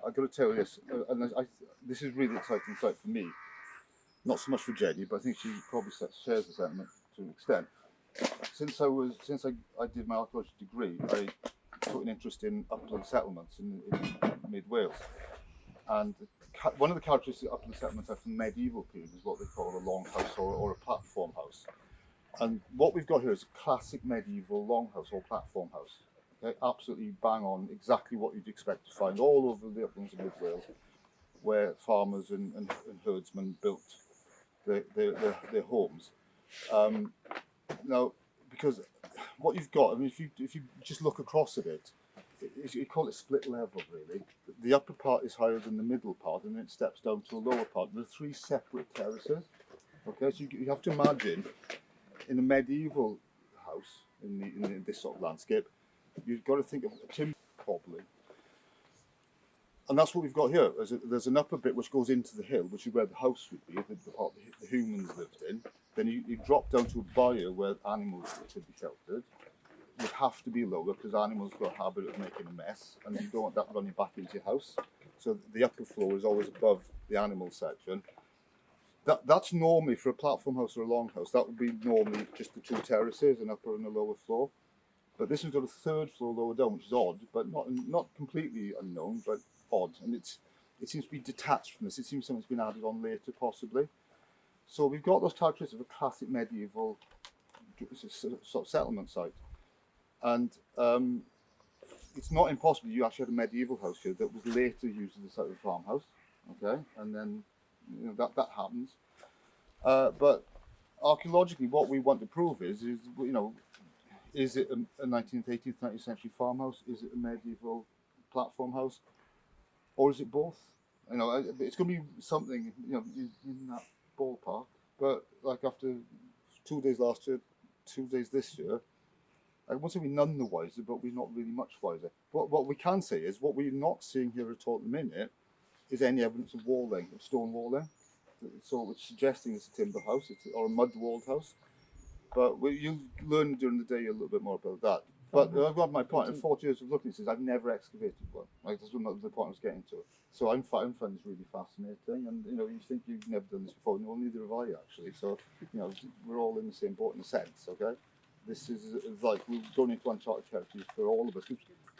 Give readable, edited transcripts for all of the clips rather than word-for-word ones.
I've got to tell you this, and this is a really exciting site for me. Not so much for Jenny, but I think she probably shares the sentiment to an extent. Since I did my archaeology degree, I took an interest in upland settlements in mid Wales, and one of the characteristics of upland settlements are from the medieval period is what they call a longhouse or a platform house. And what we've got here is a classic medieval longhouse or platform house. Okay, absolutely bang on, exactly what you'd expect to find all over the uplands of mid Wales, where farmers and herdsmen built their homes. Now, because what you've got, I mean, if you just look across at it, you call it split level really. The upper part is higher than the middle part, and then it steps down to a lower part. There are three separate terraces. Okay, so you have to imagine in a medieval house in this sort of landscape, you've got to think of timber probably. And that's what we've got here. There's an upper bit which goes into the hill, which is where the house would be, the part the humans lived in. Then you drop down to a bayou where animals could be sheltered. Would have to be lower because animals got a habit of making a mess, and you don't want that running back into your house. So the upper floor is always above the animal section. That's normally for a platform house or a longhouse. That would be normally just the two terraces, an upper and a lower floor. But this has got a third floor lower down, which is odd, but not completely unknown, but odd. And it seems to be detached from this. It seems something's been added on later, possibly. So we've got those characteristics of a classic medieval sort of settlement site. And it's not impossible you actually had a medieval house here that was later used as a site of a farmhouse. Okay, and then that happens. But archaeologically, what we want to prove is is it a 19th, 18th, 19th century farmhouse? Is it a medieval platform house, or is it both? It's going to be something in that ballpark. But like after 2 days last year, 2 days this year, I won't say we're none the wiser, but we're not really much wiser. What we can say is what we're not seeing here at all at the minute is any evidence of walling, of stone walling. So it's suggesting it's a timber house or a mud-walled house. But you'll learn during the day a little bit more about that. But I've got my point. In 40 years of looking at this, I've never excavated one. Like that's the point I was getting to. So I'm finding this really fascinating. And you think you've never done this before. No, neither have I actually. So we're all in the same boat in a sense. Okay. This is like we're going into uncharted territory for all of us.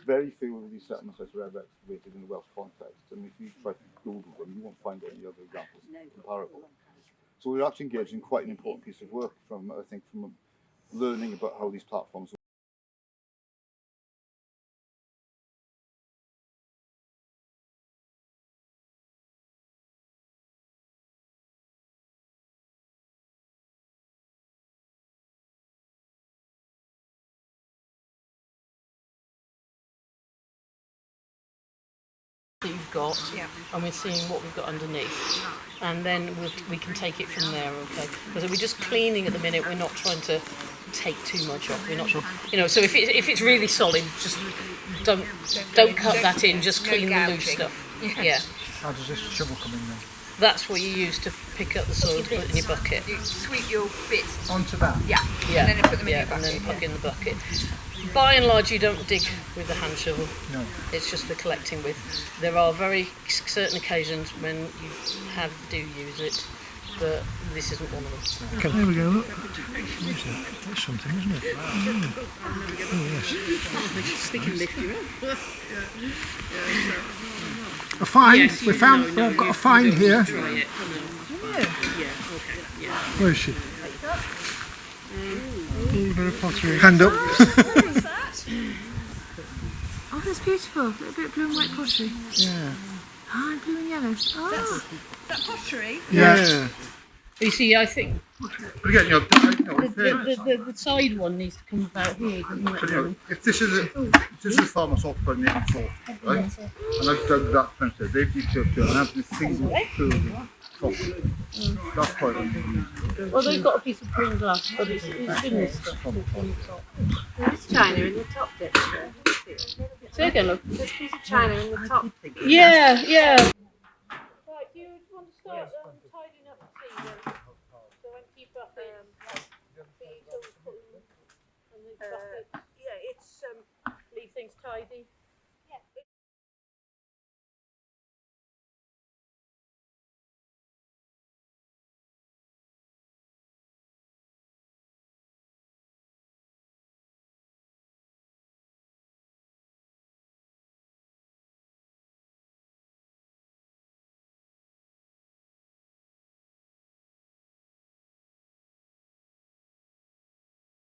Very few of these settlement sites were ever excavated in a Welsh context. And if you try to Google them, you won't find any other examples comparable. So we're actually engaged in quite an important piece of work from learning about how these platforms work. That you've got, and we're seeing what we've got underneath, and then we can take it from there. Okay, because we're just cleaning at the minute. We're not trying to take too much off. We're not, So if it's really solid, just don't cut that in. Just clean the loose stuff. Yeah. How does this shovel come in then? That's what you use to pick up the soil to put in your bucket. You sweep your bits onto that. Yeah. And then you put them in your bucket. And then put in the bucket. By and large, you don't dig with the hand shovel. No. It's just for collecting with. There are very certain occasions when you do use it, but this isn't one of them. Okay. There we go, look. That's something, isn't it? Oh, yes. They can lift you up. A find. Yes, we've got a find here. Where is she? A little bit of pottery. Hand up. What is that? Oh, that's beautiful. A little bit of blue and white pottery. Yeah. Ah, blue and yellow. Oh. Is that pottery? Yeah. You see, I think Again, the side one needs to come about here, doesn't it? If this is a farmer's occupied in 1840, right? And I've dug that fence there, they've disturbed it and have this single curve top. That's quite unusual. Well, they've got a piece of green glass, but it's finished stuff on the top. There's china in the top bit. Say again, look. There's a piece of china in the top. Yeah. Right, do you want to start tidying up the tea then? So when you bucket, and the bucket, leave things tidy.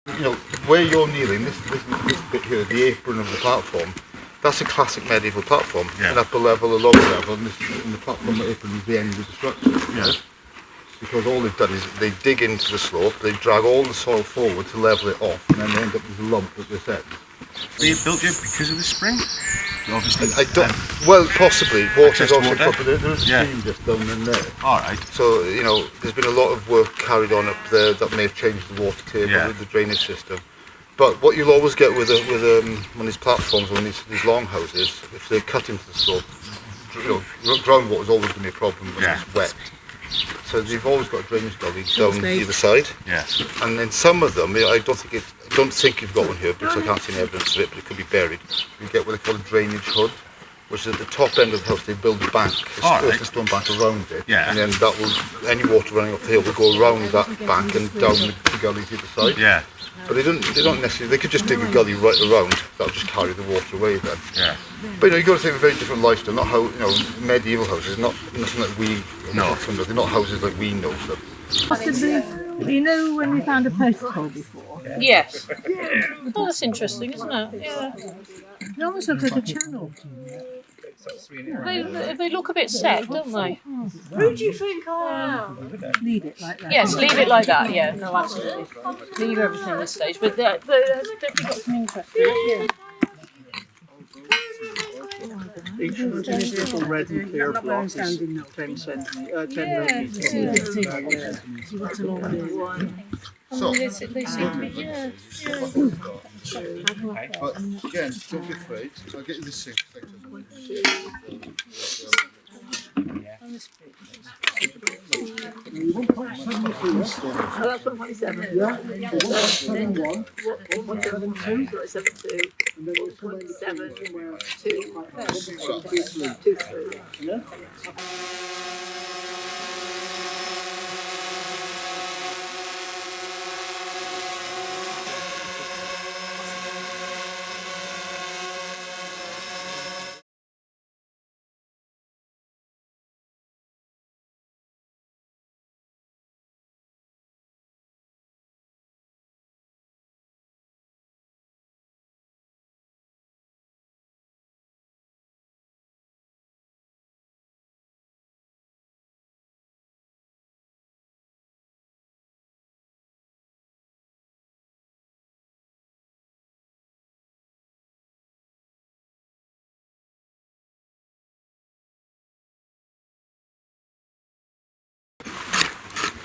You know, where you're kneeling, this bit here, the apron of the platform, that's a classic medieval platform. An upper level, a lower level, and the platform apron is the end of the structure. Right? Because all they've done is they dig into the slope, they drag all the soil forward to level it off, and then they end up with a lump at this end. They built it because of the spring? Obviously. I don't. Well, possibly. Water's also water. but there's a stream just down in there. All right. So you know, there's been a lot of work carried on up there that may have changed the water table with the drainage system. But what you'll always get with on these platforms, on these longhouses, if they cut into the slope, you know, groundwater is always going to be a problem when it's wet. So they've always got a drainage gully down either side. Yeah. And then some of them, I don't think you've got one here because I can't see any evidence of it, but it could be buried. You get what they call a drainage hood, which is at the top end of the house. They build a bank, a stone bank around it, and then that will, any water running off the hill will go around that bank and down the gully to the side. Yeah. But they don't necessarily. They could just dig a gully right around. That'll just carry the water away then. Yeah. But you know, you've got to think of a very different lifestyle. Not how medieval houses. Nothing like we. No. They're not houses like we know them. Possibly, you know when we found a post hole before? Yes. Oh, that's interesting, isn't it? Yeah. It almost looks like a channel. They look a bit set, don't they? Who do you think I am? Leave it like that. Yes, leave it like that. Yeah, no, absolutely. Leave everything at this stage, but they've definitely got some interest in it. Each one is little red and clear blocks is 10 millimetres. So, They seem to be, yeah. but again, don't be afraid. I'll get you the sink. Oh, that's 1.7. Yeah. 1.7. 1.7. 2.3.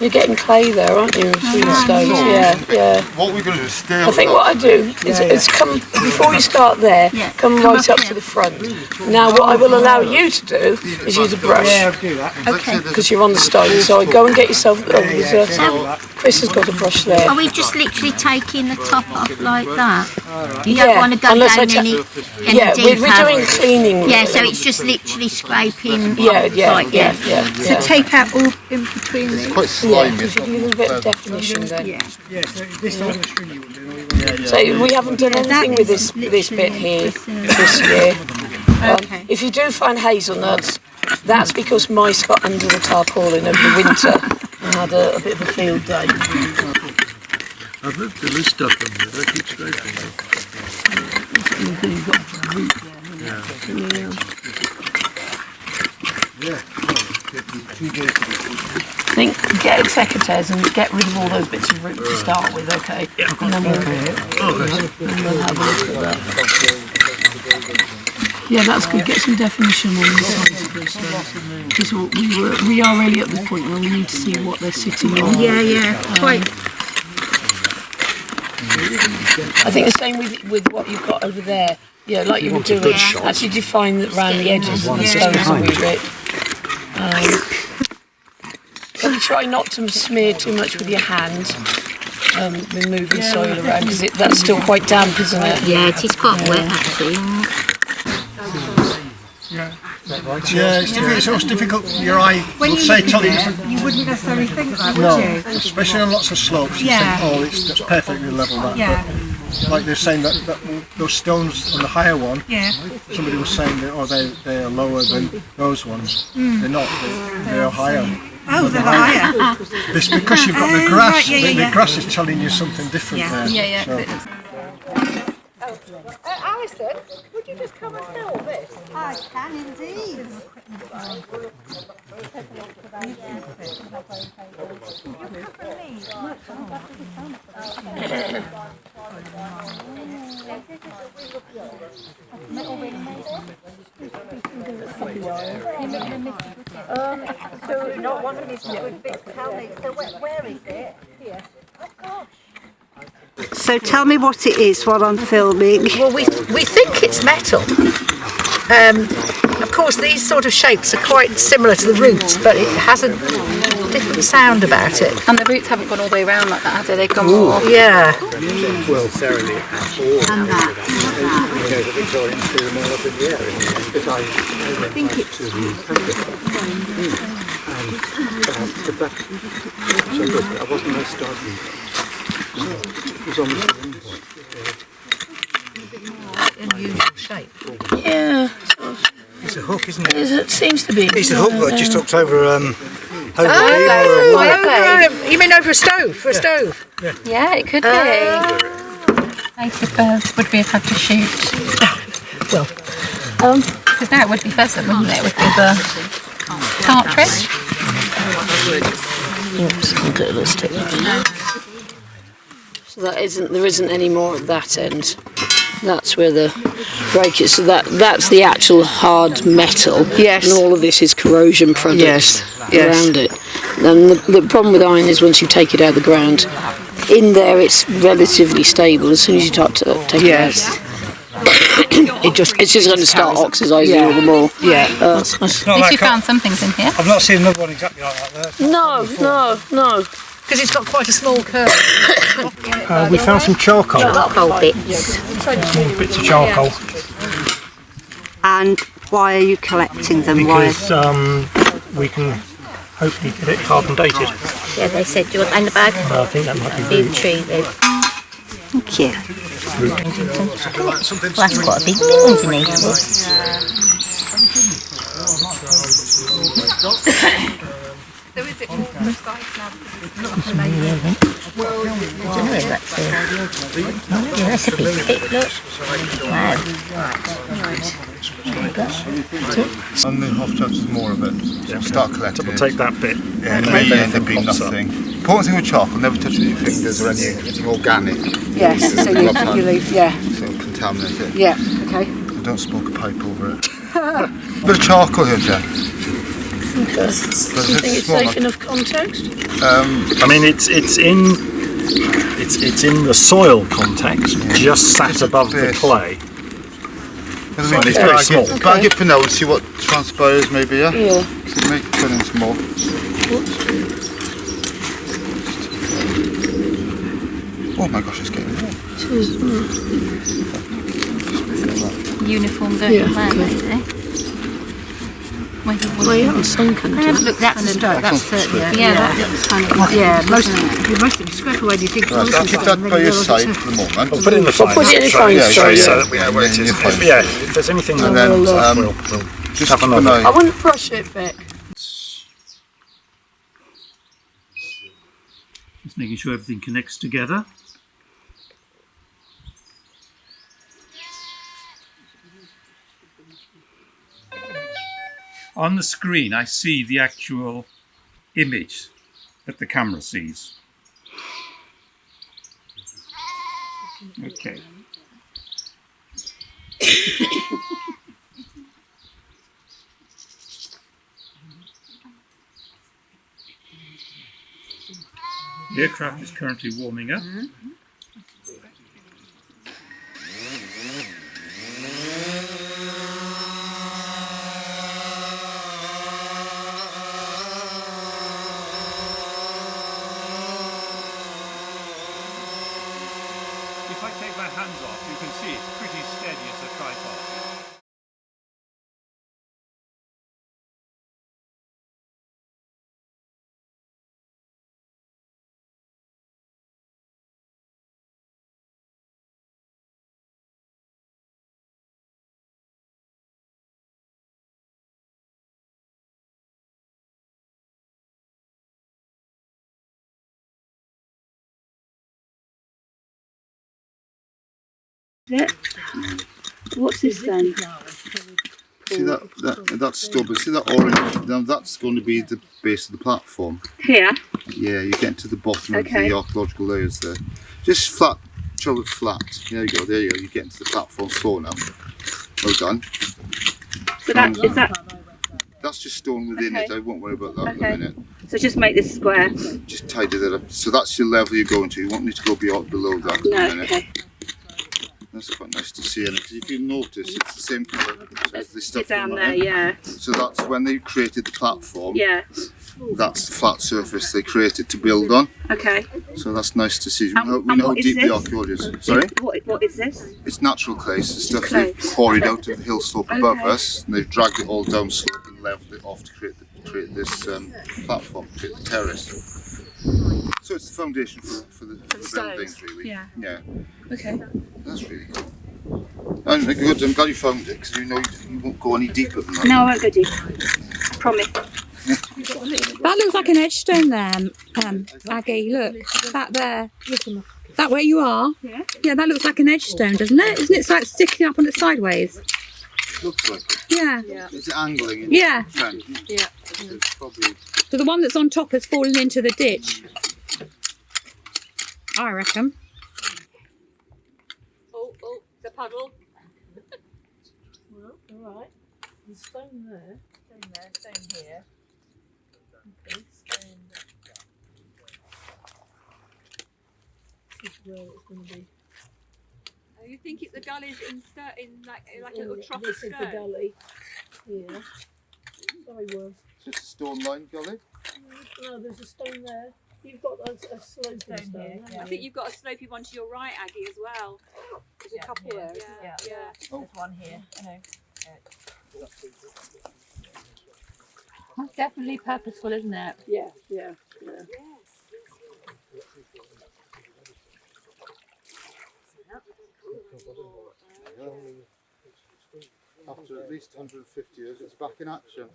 You're getting clay there, aren't you? Through the stones, yeah. What we're going to do is stay. I think what I do is come before you start there. Come right up to the front. Now, what I will allow you to do is use a brush. Yeah, I'll do that. Okay. Because you're on the stone, so go and get yourself. Chris has got a brush there. Are we just literally taking the top off like that? You don't want to go unless I down any Yeah, deeper? we're doing cleaning. Yeah, so it's just literally scraping. Yeah. So take out all in between It's these. quite slimy. Give you a little bit of definition then. Yeah. Yeah, so this side of the string you will do. So we haven't done anything with this bit here this year. Okay. If you do find hazelnuts, that's because mice got under the tarpaulin over the winter and had a bit of a field day. I've looked at this stuff on there, I keep scraping I think get executors and get rid of all those bits of root to start with, okay? And then we'll have a look at that. Yeah, that's good. Get some definition on the sides of those stones. Because we are really at the point where we need to see what they're sitting on. Yeah. Quite. I think the same with what you've got over there. Yeah, like you were doing. Actually define around the edges of the stones a wee bit. Can you try not to smear too much with your hand when moving soil around, because that's still quite damp, isn't it? Yeah, it is quite wet actually. Yeah, it's difficult. Your eye will say totally different. You wouldn't necessarily think that, No, would you? especially on lots of slopes. You think, oh, it's perfectly level that. Yeah. But like they're saying that those stones on the higher one, Yeah. somebody was saying that they are lower than those ones. They're not. They are higher. Oh, they're higher. It's because you've got the grass. Right, yeah, the yeah. grass is telling you something different Yeah. there. Yeah, So, Alison, would you just come and film this? I can indeed. So not one of these good bits. Tell me, so where is it? So tell me what it is while I'm filming. Well, we think it's metal. Of course, these sort of shapes are quite similar to the roots, but it has a different sound about it. And the roots haven't gone all the way around like that, have they? They've gone more. Yeah. I think it's Unusual shape. Yeah, it's a hook, isn't it? it seems to be. It's a hook that just hooks over over You mean over a stove? For a stove? Yeah, it could be. Native birds would be had to shoot. Well, Because now it would be pheasant, wouldn't it? It would be the partridge. Oops, okay, let's take that. So there isn't any more at that end. That's where the break is. So that's the actual hard metal. Yes. And all of this is corrosion products around it. And the problem with iron is once you take it out of the ground, in there it's relatively stable. As soon as you start to take it out, it's just going to start oxidising all the more. Yeah. At least you found some things in here. I've not seen another one exactly like that there. No. Because it's got quite a small curve. We found some charcoal. Charcoal bits. Bits of charcoal. And why are you collecting them? Because we can hopefully get it carbon dated. Yeah, they said, do you want that in the bag? I think that might be The tree then. Thank you. Well, that's quite a big bit underneath. That's a big pit, look. Wow. On the off chance there's more of it, so start collecting We'll it. take that bit. Yeah, it may end up being nothing. Important thing with charcoal, never touch it with your fingers or anything organic. Yes, so you leave, yeah. So it'll contaminate it. Yeah, okay. So don't smoke a pipe over it. Bit of charcoal here, Jen. Okay. Do you think it's safe enough context? I mean, it's in the soil context, just sat above the clay. It's very small. Bag it for now and see what transpires maybe, yeah? Yeah. So make it in small. Oh my gosh, it's getting warm. Uniform going plan, eh? Well, you haven't sunk anything. Look, that's a stone. That's certainly. Yeah, that looks kind of. Yeah, most of the scrap away. Do you think? Right, keep that by your side for the moment. We'll put it in the fine. Put it in the fine Yeah, tray, yeah, so yeah. that we know where it is. Yeah, If, yeah, if there's anything And that then we'll just have keep an another. I eye. wouldn't brush it, Vic. Just making sure everything connects together. On the screen I see the actual image that the camera sees. Okay. The aircraft is currently warming up. If I take my hands off, you can see it's pretty steady as a tripod. Yeah. What's this then? See that's stubble. See that orange? Now that's going to be the base of the platform. Here. Yeah, you get to the bottom Okay. of the archaeological layers there. Just flat, show it flat. There you go. There you go. You get into the platform floor now. Well done. So that is that. That's just stone within Okay. it. I won't worry about that in Okay. a minute. So just make this square. Just tidy that up. So that's your level you're going to. You won't need to go beyond below that in a No. minute. Okay. That's quite nice to see. And because if you notice, it's the same colour as the stuff It's down on there. Yeah. So that's when they created the platform. Yeah. That's the flat surface they created to build on. Okay. So that's nice to see. And We know how what is deep the this? archaeology is. Sorry? What is this? It's natural clay. It's the stuff Clay. they've quarried out of the hill slope above Okay. us, and they've dragged it all down slope and leveled it off to create this platform, create the terrace. So it's the foundation for the buildings, really. Yeah. Yeah. Okay. That's really cool. And good. I'm glad you found it because you know you won't go any deeper than that. No, I won't go deep. Promise. That looks like an edge stone there, Aggie. Look, that there. That where you are? Yeah. Yeah, that looks like an edge stone, doesn't it? Isn't it like sticking up on it sideways? Looks like it. Yeah. It's angling. In Yeah. front. Yeah. It's probably. So the one that's on top has fallen into the ditch. I reckon. Oh, the puddle. Well, all right. There's stone there. Stone here. Okay, stone. This is where it's going to be. You think the gully's in like a little trough of This is the stone? gully. Here. Sorry, Worm. Just a stone line gully. No, there's a stone there. You've got a sloping stone here, haven't yeah. I think you've got a slopey one to your right, Aggie, as well. There's a couple there. Yeah. Yeah. There's one here. That's definitely purposeful, isn't it? Yeah. After at least 150 years, it's back in action.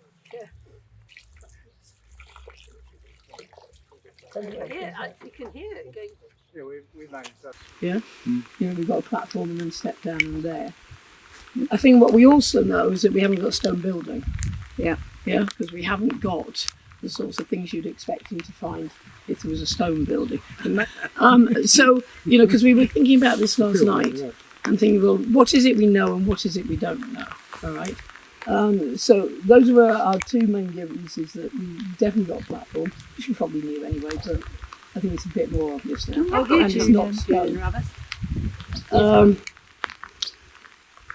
You can hear it going. Yeah. You know, we've got a platform and then step down in there. I think what we also know is that we haven't got a stone building. Yeah. Yeah, because we haven't got the sorts of things you'd expect him to find if there was a stone building. So, you know, because we were thinking about this last night and thinking, well, what is it we know and what is it we don't know? All right. So those were our two main givens, is that we definitely got a platform, which we probably knew anyway, but I think it's a bit more obvious now. And it's not stone.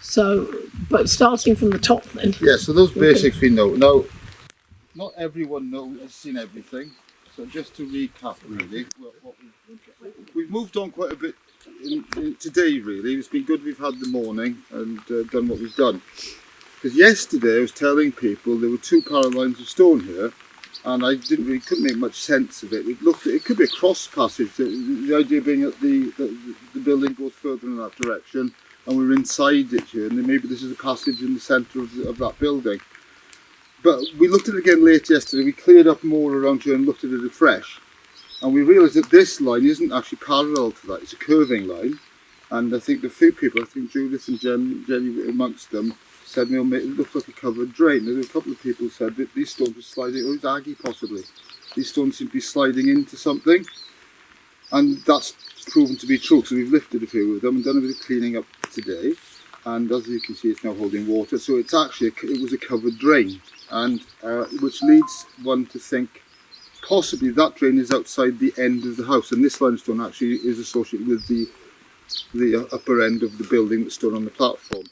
So, but starting from the top then. Yeah, so those basics we know. Now, not everyone has seen everything. So just to recap, really, we've moved on quite a bit in today. Really, it's been good. We've had the morning and done what we've done. Because yesterday I was telling people there were two parallel lines of stone here, and I couldn't make much sense of it. It could be a cross passage. The idea being that the building goes further in that direction, and we're inside it here, and then maybe this is a passage in the centre of that building. But we looked at it again late yesterday. We cleared up more around here and looked at it afresh, and we realised that this line isn't actually parallel to that. It's a curving line, and I think the few people, I think Judith and Jenny amongst them, said, it looked like a covered drain. There were a couple of people who said that these stones were sliding, or it was Aggie possibly. These stones seem to be sliding into something, and that's proven to be true. So we've lifted a few of them and done a bit of cleaning up today, and as you can see, it's now holding water. So it's actually it was a covered drain, and which leads one to think possibly that drain is outside the end of the house, and this limestone actually is associated with the upper end of the building that's stood on the platform.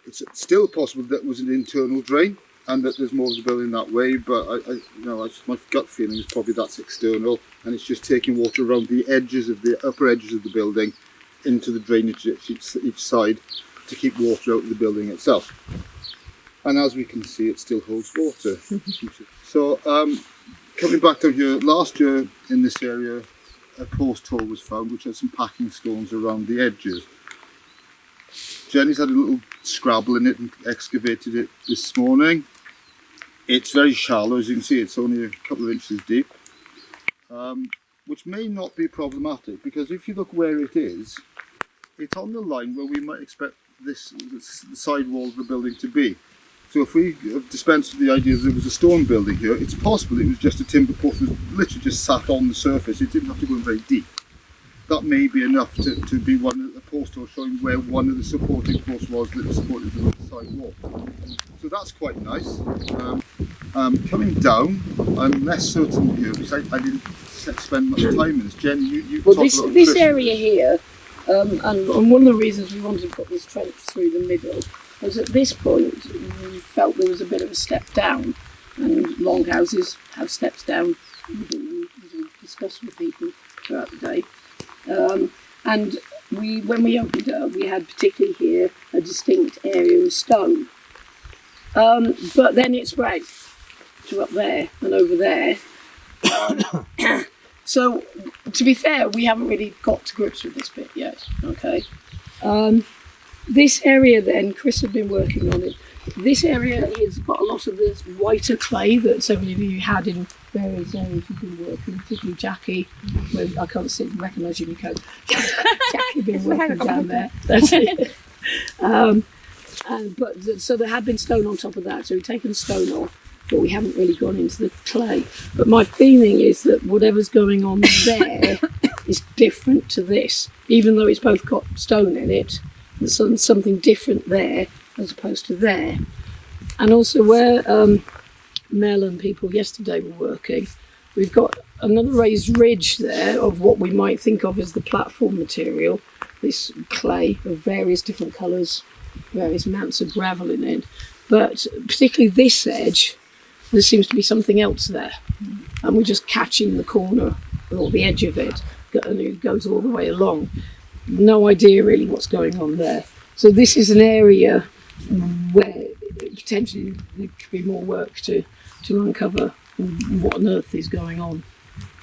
It's still possible that it was an internal drain and that there's more of the building that way, but my gut feeling is probably that's external, and it's just taking water around the edges of the upper edges of the building into the drainage each side to keep water out of the building itself. And as we can see, it still holds water. So coming back down here, last year in this area a post hole was found which had some packing stones around the edges. Jenny's had a little scrabble in it and excavated it this morning. It's very shallow, as you can see. It's only a couple of inches deep, which may not be problematic, because if you look where it is, it's on the line where we might expect the side wall of the building to be. So if we dispensed with the idea that there was a stone building here, it's possible it was just a timber post that literally just sat on the surface. It didn't have to go in very deep. That may be enough to be one of the post holes showing where one of the supporting posts was that supported the side wall. So that's quite nice. Coming down, I'm less certain here because I didn't spend much time in this. Jen, you Well, talked about this Chris. area here, and one of the reasons we wanted to put this trench through the middle was at this point we felt there was a bit of a step down, and longhouses have steps down, as we've discussed with people throughout the day. And when we opened it up, we had particularly here a distinct area of stone. But then it spread to up there and over there. So, to be fair, we haven't really got to grips with this bit yet, okay? This area then, Chris had been working on it. This area has got a lot of this whiter clay that several of you had in various areas you've been working, particularly Jackie. Well, I can't recognise you, Nico. Jackie had been working down there. That's it. So there had been stone on top of that, so we've taken stone off, but we haven't really gone into the clay. But my feeling is that whatever's going on there is different to this, even though it's both got stone in it. There's something different there as opposed to there. And also where Mel and people yesterday were working, we've got another raised ridge there of what we might think of as the platform material, this clay of various different colours, various amounts of gravel in it. But particularly this edge, there seems to be something else there. And we're just catching the corner or the edge of it, and it goes all the way along. No idea really what's going on there. So this is an area where potentially there could be more work to uncover what on earth is going on.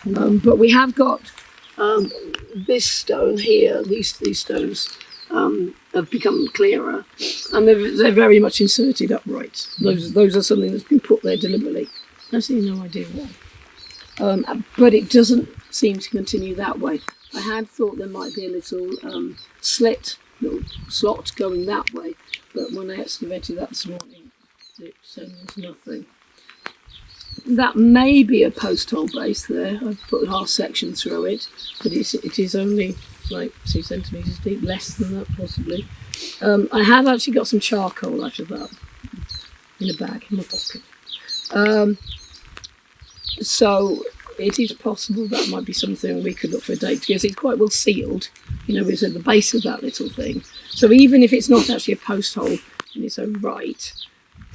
But we have got this stone here, these stones have become clearer, and they're very much inserted upright. Those are something that's been put there deliberately. Absolutely no idea why. But it doesn't seem to continue that way. I had thought there might be a little little slot going that way, but when I excavated that this morning, it said there's nothing. That may be a post hole base there. I've put a half section through it, but it is only like 2 centimetres deep, less than that possibly. I have actually got some charcoal out of that in a bag in my pocket. So it is possible that might be something we could look for a date, because it's quite well sealed, it's at the base of that little thing. So even if it's not actually a post hole in its own right,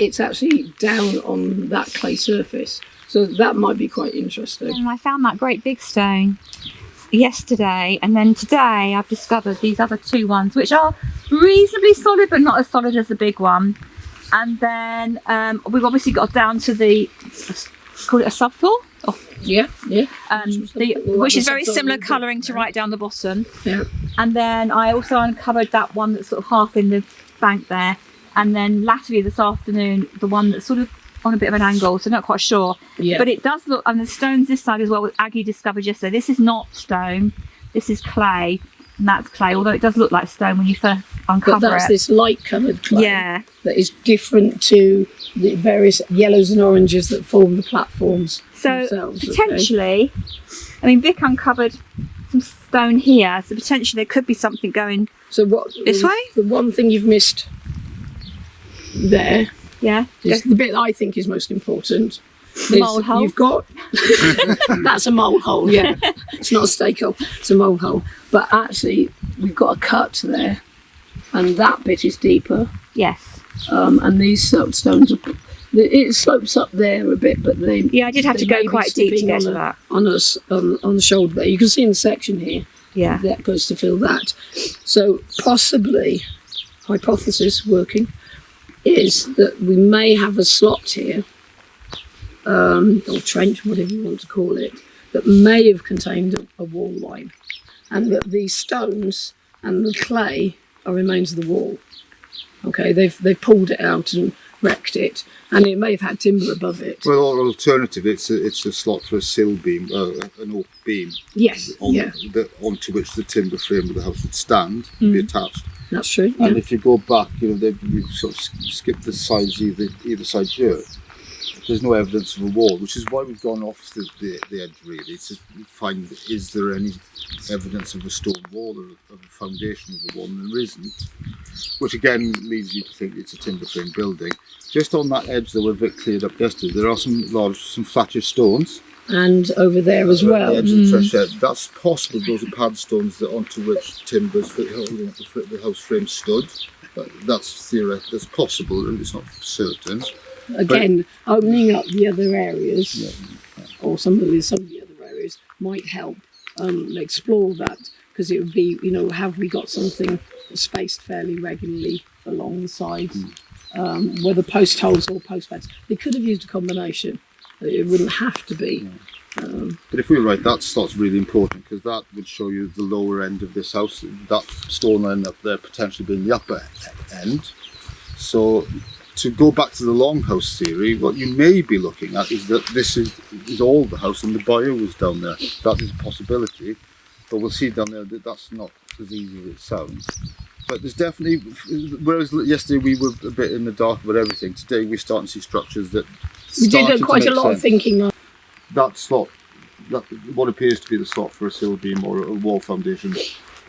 it's actually down on that clay surface. So that might be quite interesting. And I found that great big stone yesterday, and then today I've discovered these other 2 ones, which are reasonably solid, but not as solid as the big one. And then we've obviously got down to call it a subfloor? Oh. Yeah. Which is very similar colouring to right down the bottom. Yeah. And then I also uncovered that one that's sort of half in the bank there. And then latterly this afternoon, the one that's sort of on a bit of an angle, so not quite sure. Yeah. But it does look, and the stones this side as well, which Aggie discovered yesterday. This is not stone, this is clay, and that's clay, although it does look like stone when you first uncover it. But that's this light-coloured clay. Yeah. That is different to the various yellows and oranges that form the platforms. So potentially, okay. I mean, Vic uncovered some stone here, so potentially there could be something going this way. The one thing you've missed there, is the bit I think is most important. Mole hole. You've got that's a mole hole. Yeah, it's not a stake hole; it's a mole hole. But actually, we've got a cut there, and that bit is deeper. Yes. And these stones are. It slopes up there a bit, but they. Yeah, I did have to go quite deep to get to that. On the shoulder there, you can see in the section here. Yeah. That goes to fill that. So possibly, hypothesis working, is that we may have a slot here, or trench, whatever you want to call it, that may have contained a wall line, and that these stones and the clay are remains of the wall. Okay, they've pulled it out and wrecked it, and it may have had timber above it. Well, or alternative, it's a slot for a sill beam, an oak beam. Yes, Onto which the timber frame of the house would stand and be attached. That's true. And if you go back, we've sort of skipped the sides either side here. There's no evidence of a wall, which is why we've gone off the edge really, to find, is there any evidence of a stone wall or of a foundation of a wall, and there isn't. Which again leads you to think it's a timber frame building. Just on that edge that we've cleared up yesterday, there are some flatter stones. And over there as well. The edge of the fresh edge. That's possible. Those are pad stones that onto which timbers holding up the house frame stood. That's theoretical. That's possible, and it's not certain. Again, opening up the other areas, or some of the other areas, might help explore that, because it would be, have we got something spaced fairly regularly along the sides, whether post holes or post pads. They could have used a combination. It wouldn't have to be. But if we're right, that slot's really important, because that would show you the lower end of this house. That stone line up there potentially being the upper end. So to go back to the longhouse theory, what you may be looking at is that this is all the house and the buyer was down there. That is a possibility, but we'll see down there that that's not as easy as it sounds. But there's definitely, whereas yesterday we were a bit in the dark about everything, today we're starting to see structures that we did quite a lot of thinking. That slot, what appears to be the slot for a sill beam or a wall foundation,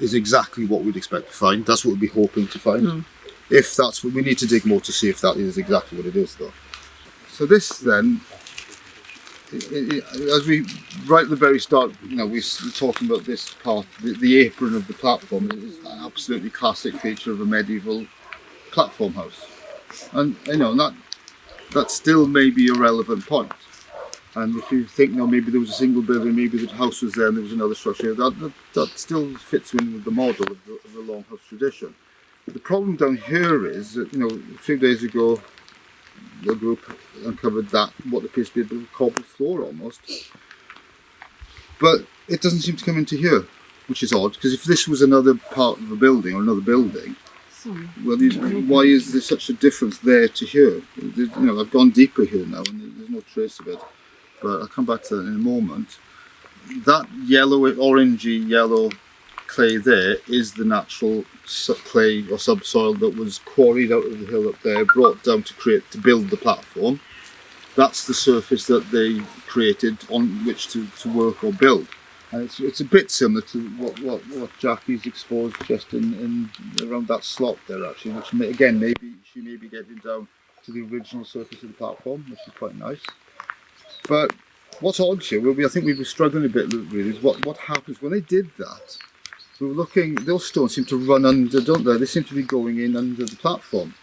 is exactly what we'd expect to find. That's what we'd be hoping to find. If that's what we need to dig more to see if that is exactly what it is, though. So this then, as we right at the very start, we're talking about this part, the apron of the platform is an absolutely classic feature of a medieval platform house, and that still may be a relevant point. And if you think, maybe there was a single building, maybe the house was there and there was another structure, that still fits in with the model of the longhouse tradition. The problem down here is that, a few days ago, the group uncovered what appears to be a bit of a cobbled floor almost. But it doesn't seem to come into here, which is odd, because if this was another part of a building or another building, well, why is there such a difference there to here? I've gone deeper here now and there's no trace of it, but I'll come back to that in a moment. That orangey yellow clay there is the natural clay or subsoil that was quarried out of the hill up there, brought down to build the platform. That's the surface that they created on which to work or build. And it's a bit similar to what Jackie's exposed just in around that slot there actually, which again she may be getting down to the original surface of the platform, which is quite nice. But what's odd here, I think we were struggling a bit really, is what happens when they did that. We were looking, those stones seem to run under, don't they? They seem to be going in under the platform,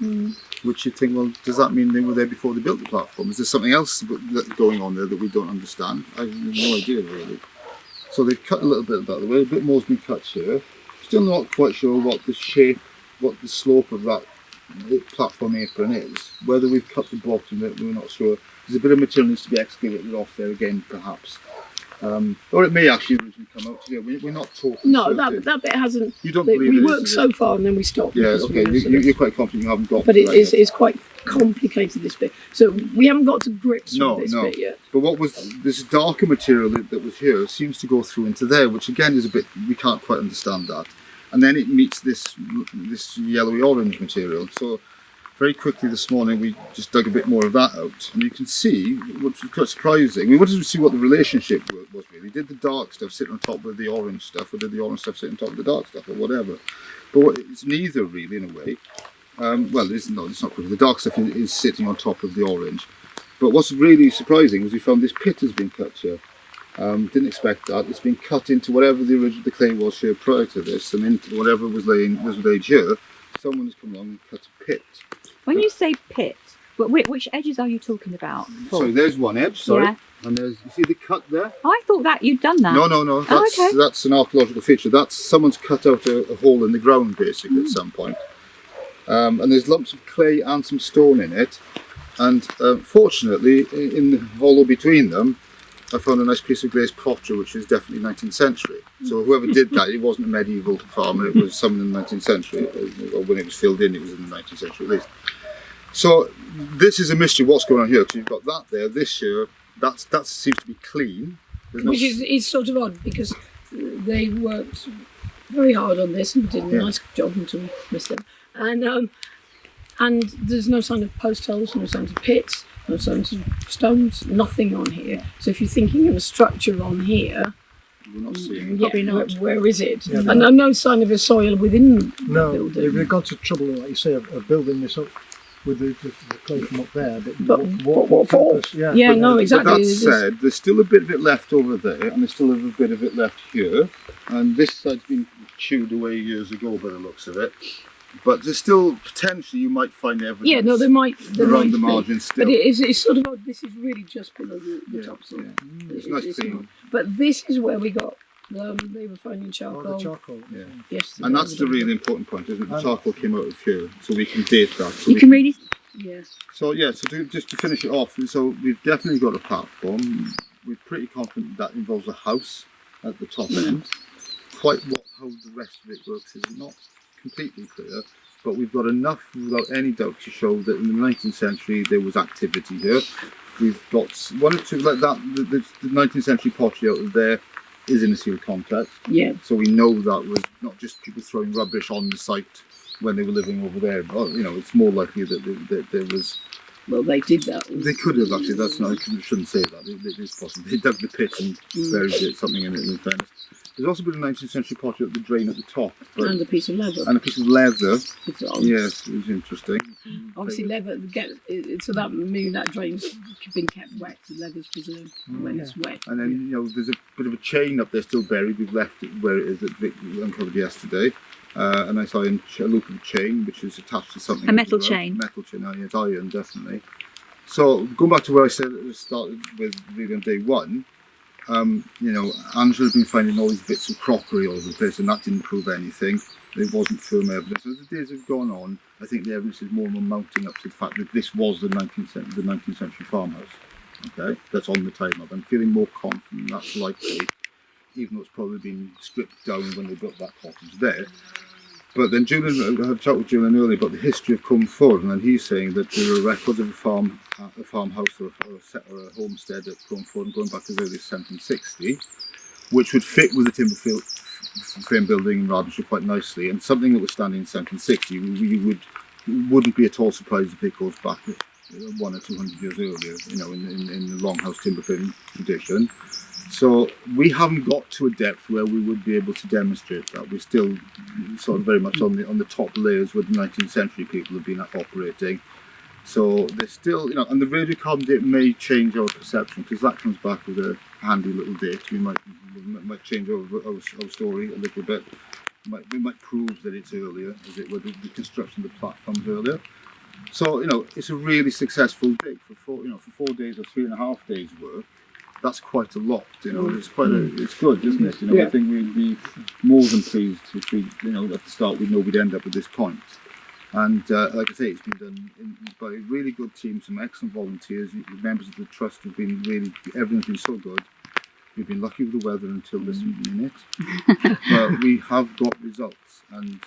which you think, well, does that mean they were there before they built the platform? Is there something else going on there that we don't understand? I have no idea really. So they've cut a little bit that way, a bit more's been cut here. Still not quite sure what the shape, what the slope of that platform apron is. Whether we've cut the bottom of it, we're not sure. There's a bit of material needs to be excavated off there again, perhaps. Or it may actually originally come out here. We're not talking. No, that bit hasn't. You don't believe we worked so far and then we stopped. Yeah, okay. You're quite confident you haven't got. But it's quite complicated, this bit. So we haven't got to grips with this bit yet. But this darker material that was here seems to go through into there, which again is a bit, we can't quite understand that. And then it meets this yellowy orange material. So very quickly this morning we just dug a bit more of that out, and you can see what's quite surprising. We wanted to see what the relationship was really. Did the dark stuff sit on top of the orange stuff, or did the orange stuff sit on top of the dark stuff, or whatever? But it's neither really in a way. Well, it's not quite. The dark stuff is sitting on top of the orange. But what's really surprising is we found this pit has been cut here. Didn't expect that. It's been cut into whatever the clay was here prior to this, and into whatever was laid here. Someone has come along and cut a pit. When you say pit, which edges are you talking about? So there's one edge, sorry. Yeah. And you see the cut there? I thought that you'd done that. No. That's an archaeological feature. That's someone's cut out a hole in the ground basically at some point. And there's lumps of clay and some stone in it. And fortunately, in the hollow between them, I found a nice piece of glazed pottery, which is definitely 19th century. So whoever did that, it wasn't a medieval farmer, it was someone in the 19th century. Or when it was filled in, it was in the 19th century at least. So this is a mystery. What's going on here? So you've got that there. This here, that seems to be clean. There's no Which is it's sort of odd because they worked very hard on this and did a nice job until we missed them. And there's no sign of post holes, no signs of pits, no signs of stones, nothing on here. So if you're thinking of a structure on here, we're not seeing. where is it? Yeah, and no sign of a soil within the No, building. they've gone to trouble, like you say, of building this up with the clay from up there. But what for? purpose? Yeah, Yeah, but no, exactly. But that said, there's still a bit of it left over there, and there's still a bit of it left here. And this side's been chewed away years ago by the looks of it. But there's still potentially you might find evidence. Yeah, no, there might around the be. margins still. But it's sort of odd. This is really just below the topsoil. Yeah. It's nice clean. But this is where we got. They were finding charcoal. Oh, the charcoal. Yeah. Yesterday. And that's the really important point, isn't it? The charcoal came out of here, so we can date that. So You can really. Yes. So yeah, just to finish it off, so we've definitely got a platform. We're pretty confident that involves a house at the top end. Quite how the rest of it works is not completely clear, but we've got enough without any doubt to show that in the 19th century there was activity here. We've got one or two like that. The 19th century pottery out of there is in a sealed context. Yeah. So we know that was not just people throwing rubbish on the site when they were living over there. But, it's more likely that there was. Well, they did that. They could have actually. That's not. I shouldn't say that. It is possible. They dug the pit and buried something in it. In fairness, there's also been a 19th century pottery at the drain at the top, And a piece of leather. and a piece of leather. It's on. Yes, it was interesting. Obviously, leather so that means that drain's been kept wet. The leather's preserved when it's wet. And then there's a bit of a chain up there still buried. We've left it where it is that Vic uncovered yesterday. And I saw a loop of chain which is attached to something. A metal chain. Metal chain. Oh, yeah, it's iron definitely. So going back to where I said it started with really on day one. Angela had been finding all these bits of crockery all over the place, and that didn't prove anything. It wasn't firm evidence. As the days have gone on, I think the evidence is more and more mounting up to the fact that this was the 19th century farmhouse. Okay, that's on the timeline. I'm feeling more confident that's likely, even though it's probably been stripped down when they built that cottage there. But then I had a chat with Julian earlier about the history of Cwmffwrn, and he's saying that there are records of a farmhouse or a homestead at Cwmffwrn going back as early as 1760, which would fit with the timber frame building in Radnorshire quite nicely, and something that was standing in 1760, wouldn't be at all surprised if it goes back 100 or 200 years earlier, in the longhouse timber frame tradition. So we haven't got to a depth where we would be able to demonstrate that. We're still sort of very much on the top layers where the 19th century people have been operating. So there's still, and the radiocarbon date may change our perception, because that comes back with a handy little date. We might change our story a little bit. We might prove that it's earlier, as it were, the construction of the platform's earlier. So it's a really successful dig for 4 days or 3.5 days work. That's quite a lot, It's it's good, isn't it? I think we'd be more than pleased if we, at the start we'd know we'd end up at this point. And like I say, it's been done by a really good team, some excellent volunteers. Members of the trust have been everything's been so good. We've been lucky with the weather until this minute, but we have got results, and